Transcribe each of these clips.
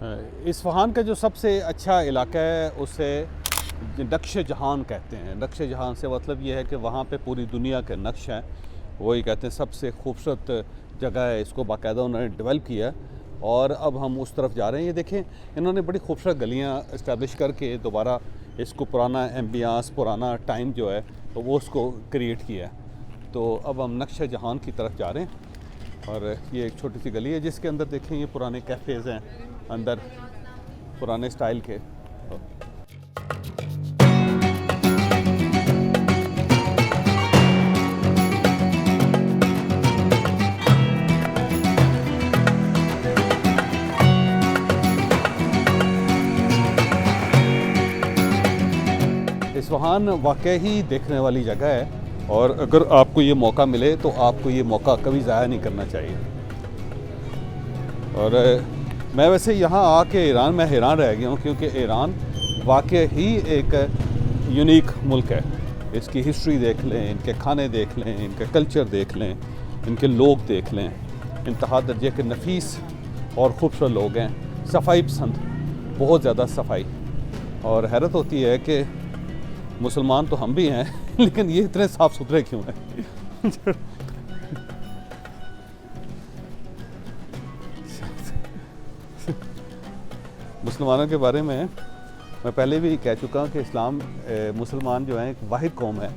Isfahan का जो सबसे अच्छा इलाका है उसे नक्श जहान कहते हैं। नक्श जहान से मतलब ये है कि वहाँ पे पूरी दुनिया के नक्श हैं, वही कहते हैं सबसे खूबसूरत जगह है। इसको बाकायदा उन्होंने डेवलप किया है और अब हम उस तरफ जा रहे हैं। ये देखें, इन्होंने बड़ी खूबसूरत गलियाँ इस्टेब्लिश करके दोबारा इसको पुराना एम्बियंस, पुराना टाइम जो है तो वो उसको क्रिएट किया है। तो अब हम नक्श जहान की तरफ जा रहे हैं और ये एक छोटी सी गली है जिसके अंदर देखें ये पुराने कैफ़ेज़ हैं, अंदर पुराने स्टाइल के। इस्फ़हान वाकई ही देखने वाली जगह है और अगर आपको ये मौका मिले तो आपको ये मौका कभी ज़ाया नहीं करना चाहिए। और मैं वैसे यहाँ आके ईरान में हैरान रह गया हूँ क्योंकि ईरान वाकई ही एक यूनिक मुल्क है। इसकी हिस्ट्री देख लें, इनके खाने देख लें, इनका कल्चर देख लें, इनके लोग देख लें, इंतहा दर्जे के नफीस और ख़ूबसूरत लोग हैं, सफाई पसंद, बहुत ज़्यादा सफाई। और हैरत होती है कि मुसलमान तो हम भी हैं लेकिन ये इतने साफ़ सुथरे क्यों हैं? मुसलमानों के बारे में मैं पहले भी कह चुका हूँ कि मुसलमान जो हैं एक वाहिद कौम है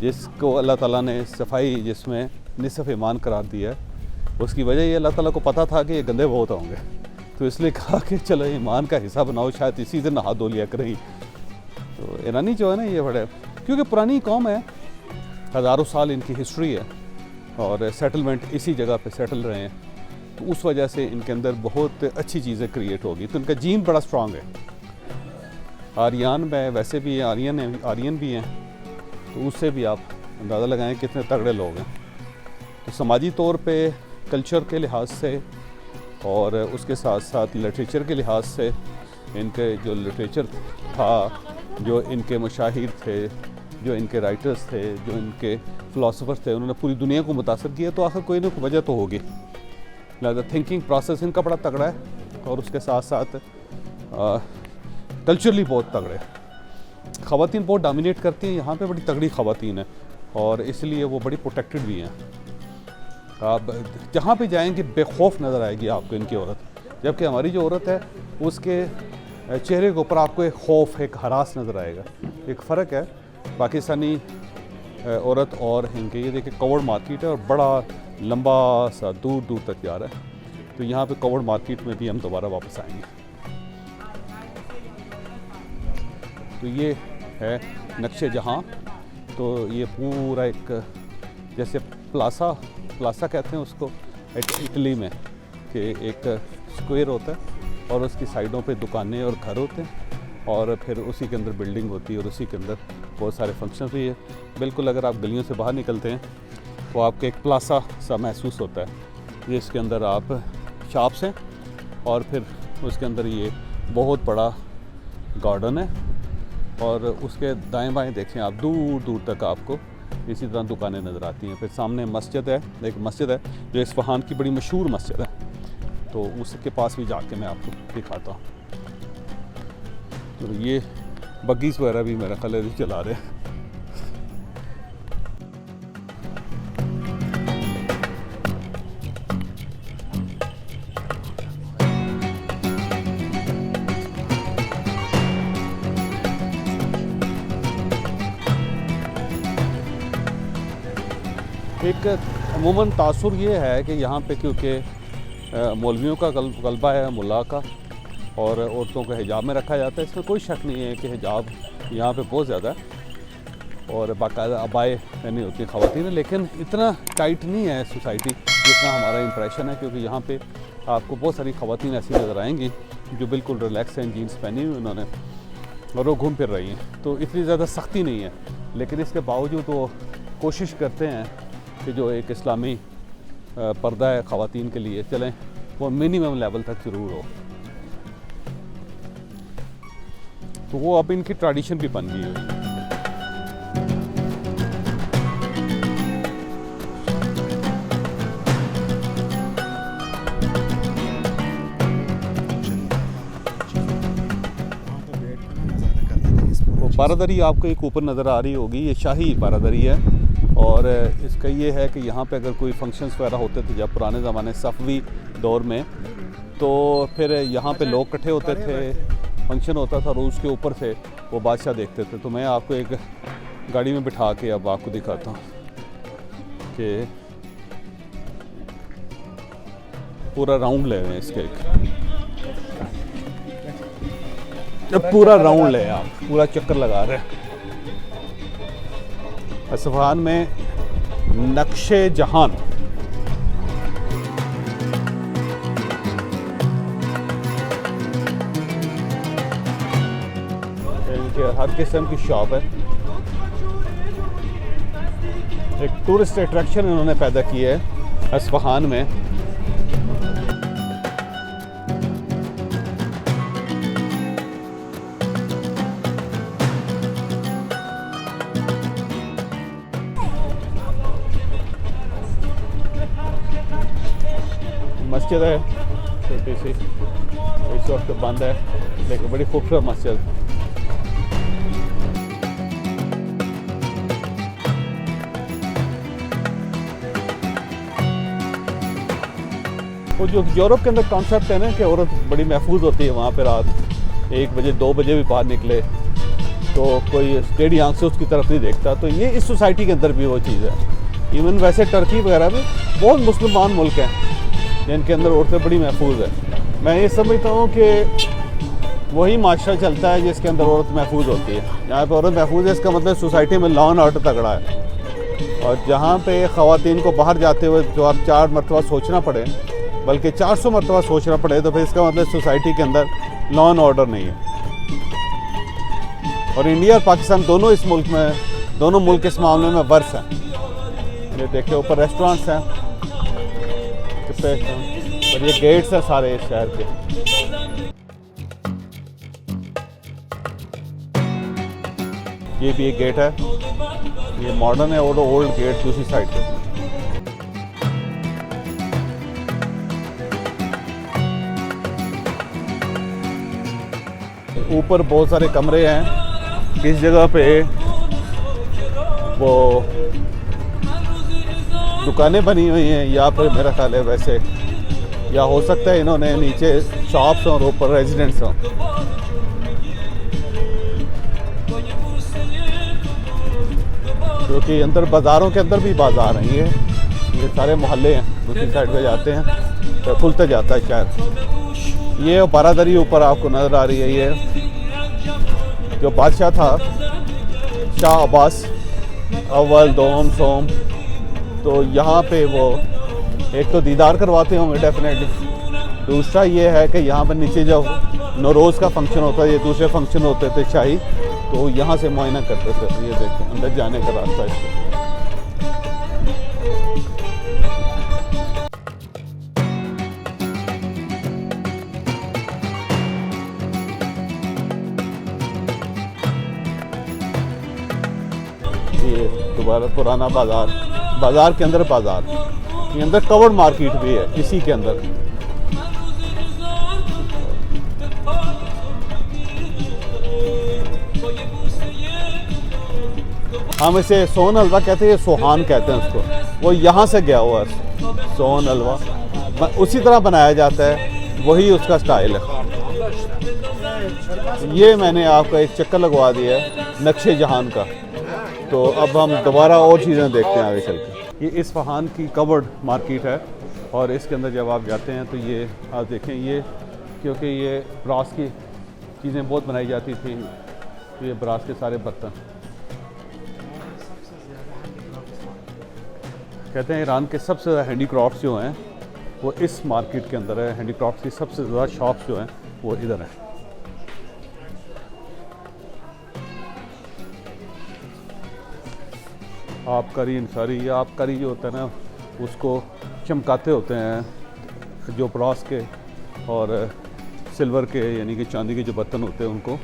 जिसको अल्लाह ताला ने सफाई जिसमें निसफ़ ईमान करार दिया है। उसकी वजह ये अल्लाह ताला को पता था कि ये गंदे बहुत होंगे, तो इसलिए कहा कि चलो ईमान का हिस्सा बनाओ, शायद इसी से नहा धो लिया करें। तो ईरानी जो है ना ये बड़े, क्योंकि पुरानी कौम है, हज़ारों साल इनकी हिस्ट्री है और सेटलमेंट इसी जगह पे सेटल रहे हैं, तो उस वजह से इनके अंदर बहुत अच्छी चीज़ें क्रिएट होगी। तो इनका जीन बड़ा स्ट्रॉन्ग है। आर्यन में वैसे भी आर्यन भी हैं, तो उससे भी आप अंदाज़ा लगाएं कितने तगड़े लोग हैं। तो समाजी तौर पे, कल्चर के लिहाज से और उसके साथ साथ लिटरेचर के लिहाज से, इनके जो लिटरेचर था, जो इनके मशाहिर थे, जो इनके राइटर्स थे, जो इनके फ़िलासफ़र्स थे, उन्होंने पूरी दुनिया को मुतासर किया, तो आखिर कोई ना कोई वजह तो होगी। लिहाजा थिंकिंग प्रोसेस इनका बड़ा तगड़ा है और उसके साथ साथ कल्चरली बहुत तगड़े। ख़वातीन बहुत डोमिनेट करती हैं यहाँ पे, बड़ी तगड़ी ख़वातीन है और इसलिए वो बड़ी प्रोटेक्टेड भी हैं। आप जहाँ पे जाएंगे बेखौफ नज़र आएगी आपको इनकी औरत, जबकि हमारी जो औरत है उसके चेहरे के ऊपर आपको एक खौफ, एक हरास नज़र आएगा। एक फ़र्क है पाकिस्तानी औरत और इनके। ये देखिए कवर्ड मार्केट है और बड़ा लंबा सा दूर दूर तक जा रहा है। तो यहाँ पे कवर्ड मार्केट में भी हम दोबारा वापस आएंगे। तो ये है नक्शे जहाँ। तो ये पूरा एक जैसे प्लासा कहते हैं उसको इटली में, कि एक स्क्वायर होता है और उसकी साइडों पे दुकानें और घर होते हैं और फिर उसी के अंदर बिल्डिंग होती है और उसी के अंदर बहुत सारे फंक्शन भी है। बिल्कुल अगर आप गलियों से बाहर निकलते हैं तो आपको एक प्लासा सा महसूस होता है जिसके अंदर आप शॉप्स हैं और फिर उसके अंदर ये बहुत बड़ा गार्डन है और उसके दाएं बाएं देखें आप, दूर दूर तक आपको इसी तरह दुकानें नज़र आती हैं। फिर सामने मस्जिद है, एक मस्जिद है जो इस्फ़हान की बड़ी मशहूर मस्जिद है, तो उसके पास भी जाके मैं आपको दिखाता हूँ। तो ये बग्गीज़ वगैरह भी मेरा ख्याल है चला रहे हैं। एक अमूमन तासुर ये है कि यहाँ पे क्योंकि मौलवियों का गलबा है, मुल्ला का, और औरतों को हिजाब में रखा जाता है। इसमें कोई शक नहीं है कि हिजाब यहाँ पे बहुत ज़्यादा है और बाकायदा अबाए नहीं होती ख़वातीन, लेकिन इतना टाइट नहीं है सोसाइटी जितना हमारा इंप्रेशन है। क्योंकि यहाँ पे आपको बहुत सारी ख़वातीन ऐसी नज़र आएंगी जो बिल्कुल रिलैक्स हैं, जीन्स पहनी हुई उन्होंने और वो घूम फिर रही हैं। तो इतनी ज़्यादा सख्ती नहीं है, लेकिन इसके बावजूद वो कोशिश करते हैं कि जो एक इस्लामी पर्दा है ख़वातीन के लिए, चलें वो मिनिमम लेवल तक ज़रूर हो। तो वो अब इनकी ट्रेडिशन भी बन गई है। बारादरी आपको एक ऊपर नज़र आ रही होगी, ये शाही बारादरी है। और इसका ये है कि यहाँ पे अगर कोई फंक्शंस वगैरह होते थे जब पुराने ज़माने सफ़वी दौर में, तो फिर यहाँ पे लोग इकट्ठे होते थे, फंक्शन होता था और उसके ऊपर से वो बादशाह देखते थे। तो मैं आपको एक गाड़ी में बिठा के अब आपको दिखाता हूँ कि पूरा राउंड ले रहे हैं इसके जब पूरा राउंड ले आप पूरा चक्कर लगा रहे हैं। असफ़हान में नक्शे जहान, इनके हर किस्म की शॉप है। एक टूरिस्ट अट्रैक्शन इन्होंने पैदा की है असफ़हान में। मस्जिद है छोटी सी, इस वक्त बंद है, लेकिन बड़ी खूबसूरत मस्जिद। वो जो यूरोप के अंदर कॉन्सेप्ट है ना कि औरत बड़ी महफूज होती है वहाँ पे, रात 1 बजे 2 बजे भी बाहर निकले तो कोई टेढ़ी आंख से उसकी तरफ नहीं देखता, तो ये इस सोसाइटी के अंदर भी वो चीज़ है। इवन वैसे टर्की वगैरह में बहुत मुसलमान मुल्क हैं जिनके अंदर औरतें बड़ी महफूज है। मैं ये समझता हूँ कि वही माशरा चलता है जिसके अंदर औरत महफूज होती है। यहाँ पे औरत महफूज है इसका मतलब सोसाइटी में लॉ एंड ऑर्डर तगड़ा है। और जहाँ पे ख़वातीन को बाहर जाते हुए जो आप 4 मरतबा सोचना पड़े, बल्कि 400 मरतबा सोचना पड़े, तो फिर इसका मतलब सोसाइटी के अंदर लॉ एंड ऑर्डर नहीं है। और इंडिया और पाकिस्तान दोनों इस मुल्क में, दोनों मुल्क इस मामले में वर्ष हैं। ये देखिए ऊपर रेस्टोरेंट्स हैं और ये गेट्स हैं सारे इस शहर के। ये भी एक गेट है, ये मॉडर्न है और ओल्ड गेट दूसरी साइड पे। ऊपर बहुत सारे कमरे हैं, किस जगह पे वो दुकानें बनी हुई हैं या फिर मेरा ख्याल है वैसे, या हो सकता है इन्होंने नीचे शॉप्स और ऊपर रेजिडेंट्स हों। क्योंकि अंदर बाज़ारों के अंदर भी बाज़ार हैं, ये सारे मोहल्ले हैं, दूसरी साइड पे जाते हैं तो खुलते जाता है शहर। ये बारादरी ऊपर आपको नज़र आ रही है, ये जो बादशाह था शाह अब्बास अव्वल दोम सोम, तो यहाँ पे वो एक तो दीदार करवाते होंगे डेफिनेटली, दूसरा ये है कि यहाँ पर नीचे जब नौरोज़ का फंक्शन होता है, ये दूसरे फंक्शन होते थे शाही, तो यहाँ से मुआयना करते थे। ये देखें अंदर जाने का रास्ता इसको। ये दोबारा पुराना बाज़ार के अंदर बाज़ार, ये अंदर कवर्ड मार्केट भी है इसी के अंदर। हम इसे सोहन हलवा कहते हैं, सोहान कहते हैं उसको, वो यहाँ से गया हुआ है सोहन हलवा, उसी तरह बनाया जाता है, वही उसका स्टाइल है। ये मैंने आपको एक चक्कर लगवा दिया है नक्शे जहान का। तो अब हम दोबारा और चीज़ें देखते हैं आगे चल के। ये इस्फहान की कवर्ड मार्केट है और इसके अंदर जब आप जाते हैं तो ये आप देखें, ये क्योंकि ये ब्रास की चीज़ें बहुत बनाई जाती थी, तो ये ब्रास के सारे बर्तन। कहते हैं ईरान के सबसे ज़्यादा हैंडीक्राफ्ट्स जो हैं वो इस मार्केट के अंदर है। हैंडीक्राफ्ट्स की सबसे ज़्यादा शॉप्स जो हैं वो इधर हैं। आबकारी इंसारी या आबकारी जो होता है ना, उसको चमकाते होते हैं जो ब्रॉस के और सिल्वर के यानी कि चांदी के जो बर्तन होते हैं उनको।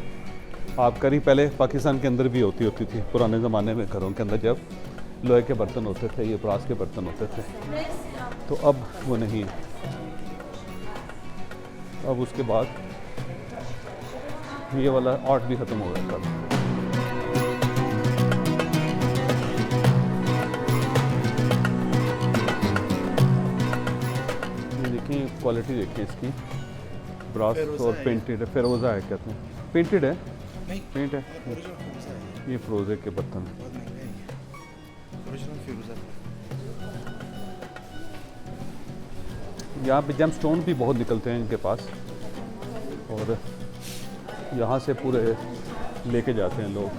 आबकारी पहले पाकिस्तान के अंदर भी होती थी पुराने ज़माने में, घरों के अंदर जब लोहे के बर्तन होते थे, ये ब्रॉस के बर्तन होते थे, तो अब वो नहीं है। अब उसके बाद ये वाला आर्ट भी ख़त्म हो गया था। क्वालिटी देखिए इसकी, ब्रास और पेंटेड है, फेरोज़ा है कहते हैं, पेंटेड है, नहीं पेंट है। ओरिजिनल फिरोजा है, ये फिरोज़े के बर्तन हैं। बहुत महंगा है ये ओरिजिनल फिरोजा। यहाँ पे जेम स्टोन भी बहुत निकलते हैं इनके पास, और यहाँ से पूरे लेके जाते हैं लोग।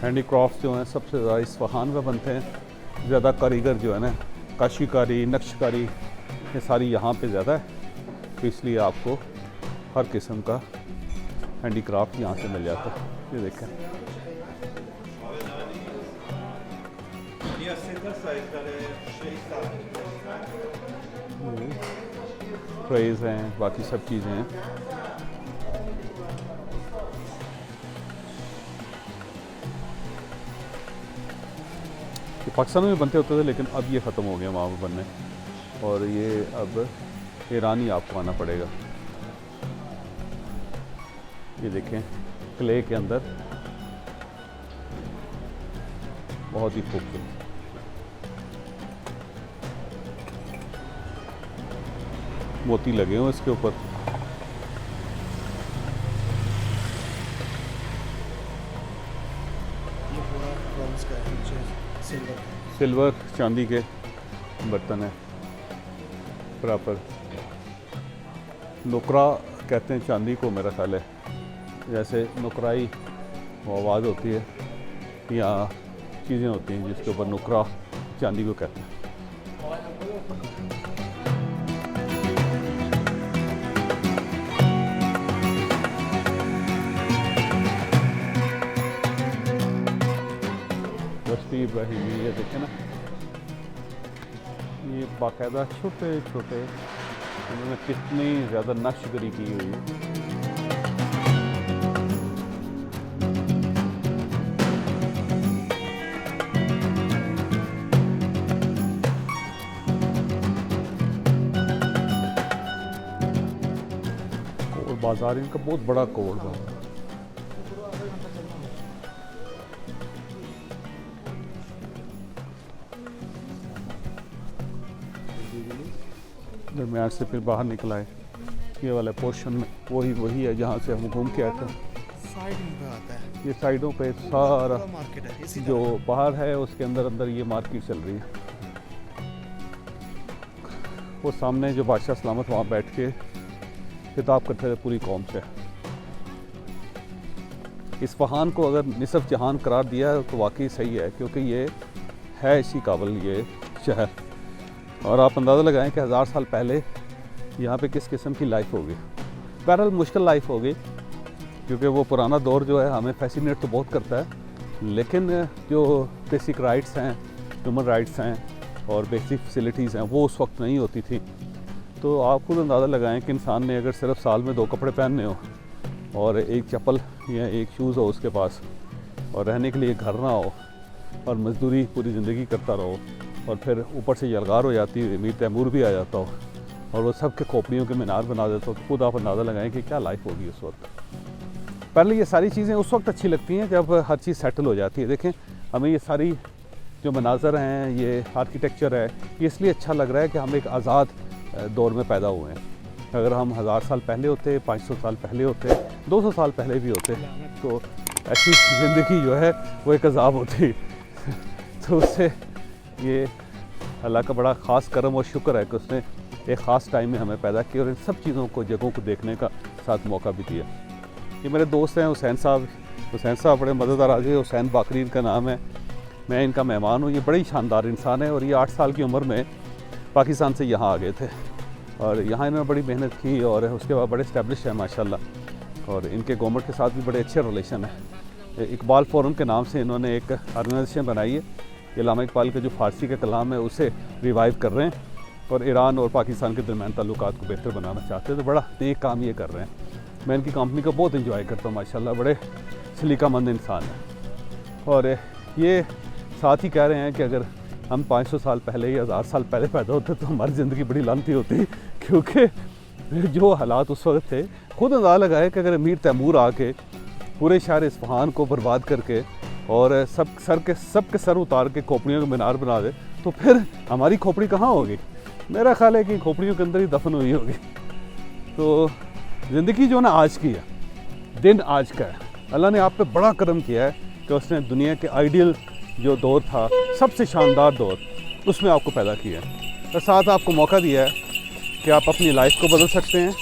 हैंडीक्राफ्ट जो हैं सबसे ज़्यादा इस्फहान में बनते हैं, ज़्यादा कारीगर जो है ना, काशीकारी, नक्शकारी, ये सारी यहाँ पे ज़्यादा है, तो इसलिए आपको हर किस्म का हैंडीक्राफ्ट यहाँ से मिल जाता है। ये देखें, ट्रेज़ हैं, बाकी सब चीज़ें हैं। ये पाकिस्तान में भी बनते होते थे, लेकिन अब ये ख़त्म हो गया वहाँ पर बनने, और ये अब ईरान ही आपको आना पड़ेगा। ये देखें, क्ले के अंदर बहुत ही खूबसूरत, मोती लगे हुए इसके ऊपर। ये पूरा ब्रॉन्ज का है, नीचे सिल्वर का। सिल्वर चांदी के बर्तन है प्रॉपर। नुकरा कहते हैं चांदी को, मेरा ख्याल है, जैसे नुकराई वो आवाज़ होती है, या चीज़ें होती हैं जिसके ऊपर नुकरा, चांदी को कहते हैं। बस्ती इब्राहिमी, ये देखें ना, ये बाकायदा छोटे छोटे, उन्होंने कितनी ज़्यादा नक्शगरी की हुई है। और बाजार इनका बहुत बड़ा कोड बाजार। दरमियान से फिर बाहर निकला है, ये वाला पोर्शन में वही है जहाँ से हम घूम के आए थे। साइड में आता है, ये साइडों पे सारा पूरा मार्केट है इसी जो बाहर है, उसके अंदर अंदर ये मार्केट चल रही है। वो सामने जो बादशाह सलामत वहाँ बैठ के खिताब करते थे पूरी कौम से। इस्फहान को अगर निसफ जहान करार दिया है तो वाकई सही है, क्योंकि ये है इसी काबिल ये शहर। और आप अंदाज़ा लगाएं कि 1000 साल पहले यहाँ पे किस किस्म की लाइफ होगी। बहरहाल मुश्किल लाइफ होगी, क्योंकि वो पुराना दौर जो है हमें फैसिनेट तो बहुत करता है, लेकिन जो बेसिक राइट्स हैं, ह्यूमन राइट्स हैं और बेसिक फैसिलिटीज़ हैं, वो उस वक्त नहीं होती थी। तो आप खुद अंदाज़ा लगाएं कि इंसान ने अगर सिर्फ साल में 2 कपड़े पहनने हो, और एक चप्पल या एक शूज़ हो उसके पास, और रहने के लिए घर ना हो, और मज़दूरी पूरी ज़िंदगी करता रहो, और फिर ऊपर से यलगार हो जाती है, मीर तैमूर भी आ जाता हो, और वो सब के खोपड़ियों के मीनार बना देता हो, तो खुद आप अंदाज़ा लगाएं कि क्या लाइफ होगी उस वक्त। पहले ये सारी चीज़ें उस वक्त अच्छी लगती हैं जब हर चीज़ सेटल हो जाती है। देखें, हमें ये सारी जो मनाज़र हैं, ये आर्किटेक्चर है, ये इसलिए अच्छा लग रहा है कि हम एक आज़ाद दौर में पैदा हुए हैं। अगर हम 1000 साल पहले होते, 500 साल पहले होते, 200 साल पहले भी होते, तो ऐसी ज़िंदगी जो है वो एक अज़ाब होती। तो उससे ये अल्लाह का बड़ा ख़ास करम और शुक्र है कि उसने एक ख़ास टाइम में हमें पैदा किया और इन सब चीज़ों को, जगहों को देखने का साथ मौका भी दिया। ये मेरे दोस्त हैं हुसैन साहब बड़े मज़ेदार आदमी, हुसैन बाकरी इनका नाम है। मैं इनका मेहमान हूँ। ये बड़ी शानदार इंसान है, और ये 8 साल की उम्र में पाकिस्तान से यहाँ आ गए थे, और यहाँ इन्होंने बड़ी मेहनत की, और उसके बाद बड़े इस्टेब्लिश है माशाल्लाह, और इनके गवर्नमेंट के साथ भी बड़े अच्छे रिलेशन है। इकबाल फोरम के नाम से इन्होंने एक ऑर्गेनाइजेशन बनाई है। इल्लामा इकबाल का जो फ़ारसी का कलाम है उसे रिवाइव कर रहे हैं, और ईरान और पाकिस्तान के दरमियान ताल्लुकात को बेहतर बनाना चाहते हैं। तो बड़ा नेक काम ये कर रहे हैं। मैं इनकी कंपनी को बहुत इंजॉय करता हूँ माशाल्लाह, बड़े सलीकामंद इंसान हैं। और ये साथ ही कह रहे हैं कि अगर हम 500 साल पहले या 1000 साल पहले पैदा होते तो हमारी ज़िंदगी बड़ी लानती होती, क्योंकि जो हालात उस वक्त थे, खुद अंदाज़ा लगाए कि अगर अमीर तैमूर आके पूरे शहर इस्फहान को बर्बाद करके और सबके सर उतार के खोपड़ियों का मीनार बना दे, तो फिर हमारी खोपड़ी कहाँ होगी? मेरा ख्याल है कि खोपड़ियों के अंदर ही दफन हुई होगी। तो ज़िंदगी जो ना आज की है, दिन आज का है। अल्लाह ने आप पे बड़ा करम किया है कि उसने दुनिया के आइडियल जो दौर था, सबसे शानदार दौर, उसमें आपको पैदा किया है और साथ आपको मौका दिया है कि आप अपनी लाइफ को बदल सकते हैं,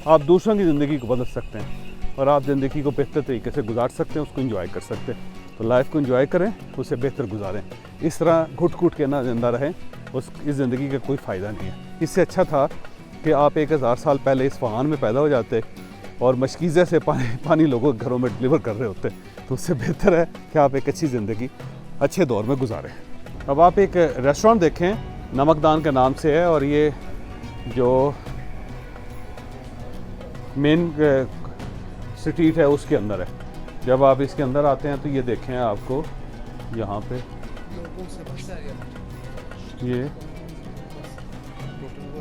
आप दूसरों की ज़िंदगी को बदल सकते हैं और आप ज़िंदगी को बेहतर तरीके से गुजार सकते हैं, उसको इंजॉय कर सकते हैं। तो लाइफ को इंजॉय करें, उसे बेहतर गुजारें। इस तरह घुट के ना जिंदा रहें, इस ज़िंदगी का कोई फ़ायदा नहीं है। इससे अच्छा था कि आप 1000 साल पहले इस्फहान में पैदा हो जाते और मशकीज़े से पानी लोगों के घरों में डिलीवर कर रहे होते, तो उससे बेहतर है कि आप एक अच्छी ज़िंदगी अच्छे दौर में गुजारें। अब आप एक रेस्टोरेंट देखें, नमकदान के नाम से है और ये जो मेन स्ट्रीट है उसके अंदर है। जब आप इसके अंदर आते हैं तो ये देखें आपको यहाँ पे लोगों से बस ये टोटल वो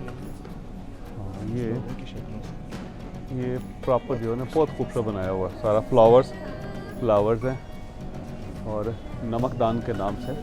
हाँ, लोगों की शक्लों से ये प्रॉपर जो है ना बहुत खूबसूरत बनाया हुआ है, सारा फ्लावर्स हैं और नमकदान के नाम से